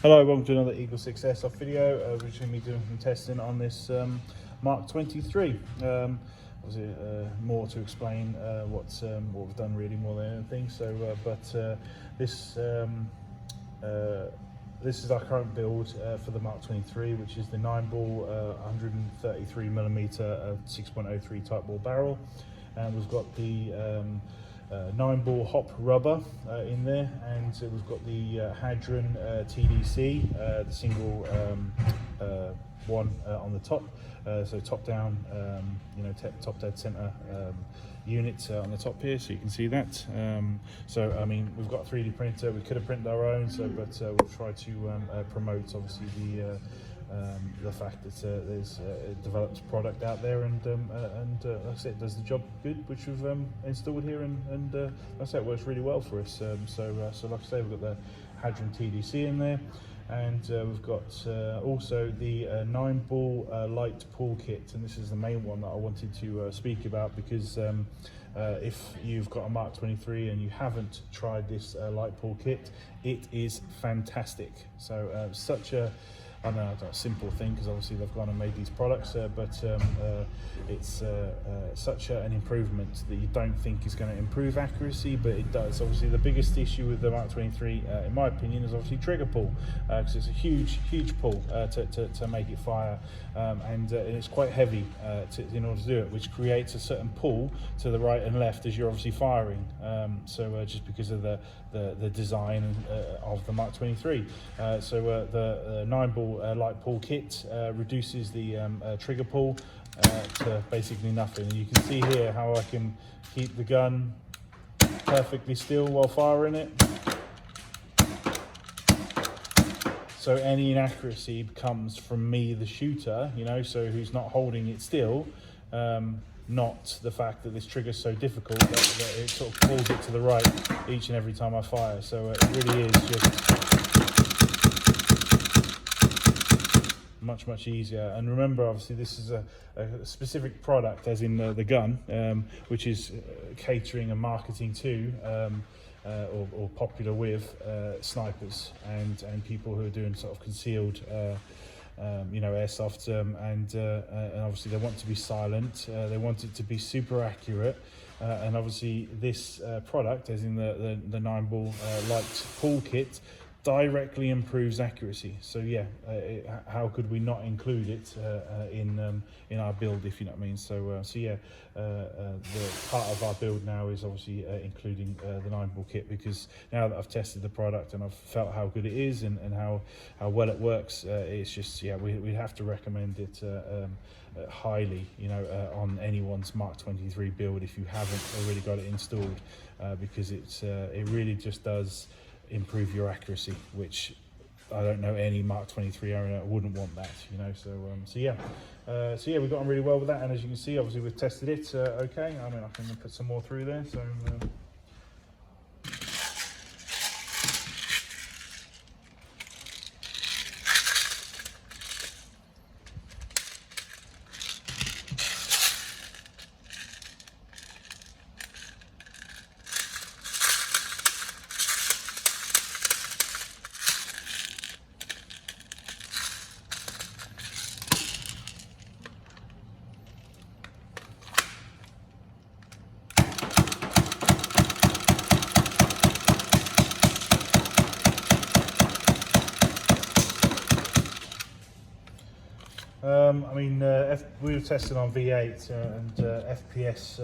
Hello, welcome to another Eagle 6 Airsoft video. We're going to be doing some testing on this Mark 23. Obviously, more to explain what we've done really more than anything. So, this is our current build for the Mark 23, which is the Nineball 133mm 6.03 type ball barrel, and we've got the 9-ball hop rubber in there, and we've got the Hadron TDC, the single one on the top, so top down, top dead center unit on the top here, so you can see that. So I mean, we've got a 3D printer. We could have printed our own, but we'll try to promote obviously the fact that there's a developed product out there, and like I said, it does the job good, which we've installed here, and like I said, it works really well for us. So like I say, we've got the Hadron TDC in there, and we've got also the 9-ball light pull kit, and this is the main one that I wanted to speak about, because if you've got a Mark 23 and you haven't tried this light pull kit, it is fantastic. So such a, I know it's a simple thing, because obviously they've gone and made these products, but it's such an improvement that you don't think is going to improve accuracy, but it does. Obviously, the biggest issue with the Mark 23, in my opinion, is obviously trigger pull, because it's a huge pull to make it fire, and it's quite heavy in order to do it, which creates a certain pull to the right and left as you're obviously firing. Just because of the design of the Mark 23, the 9-ball light pull kit reduces the trigger pull to basically nothing. And you can see here how I can keep the gun perfectly still while firing it. So any inaccuracy comes from me, the shooter, so who's not holding it still, not the fact that this trigger's so difficult that it sort of pulls it to the right each and every time I fire. So it really is just much easier. And remember, obviously, this is a specific product, as in the gun, which is catering and marketing to or popular with snipers and people who are doing sort of concealed airsoft, and obviously they want to be silent, they want it to be super accurate, and obviously this product, as in the 9-ball light pull kit, directly improves accuracy. So yeah, how could we not include it in our build, if you know what I mean? So yeah, the part of our build now is obviously including the 9-ball kit, because now that I've tested the product and I've felt how good it is and how well it works, it's just, yeah, we have to recommend it highly, on anyone's Mark 23 build if you haven't already got it installed, because it really just does improve your accuracy, which I don't know any Mark 23 owner wouldn't want that, so yeah, we've got on really well with that, and as you can see, obviously we've tested it okay. I mean, I can put some more through there, so I mean, we were testing on V8 and FPS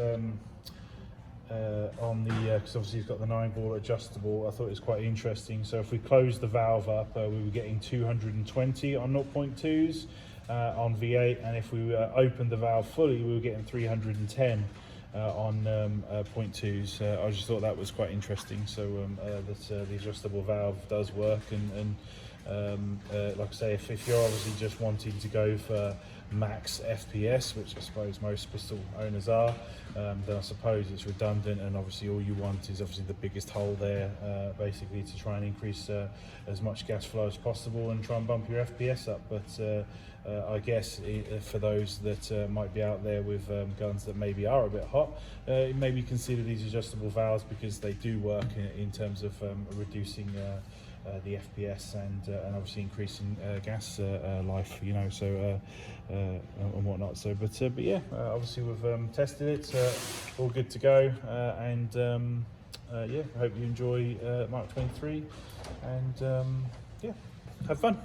on the, because obviously it's got the 9-ball adjustable. I thought it was quite interesting. So if we close the valve up, we were getting 220 on 0.2s on V8, and if we opened the valve fully, we were getting 310 on 0.2s. I just thought that was quite interesting. So that the adjustable valve does work, and like I say, if you're obviously just wanting to go for max FPS, which I suppose most pistol owners are, then I suppose it's redundant, and obviously all you want is obviously the biggest hole there, basically to try and increase as much gas flow as possible and try and bump your FPS up. But I guess for those that might be out there with guns that maybe are a bit hot, maybe consider these adjustable valves, because they do work in terms of reducing the FPS and obviously increasing gas life, you know, so and whatnot. So, but yeah, obviously we've tested it, all good to go, and yeah, I hope you enjoy Mark 23, and yeah, have fun.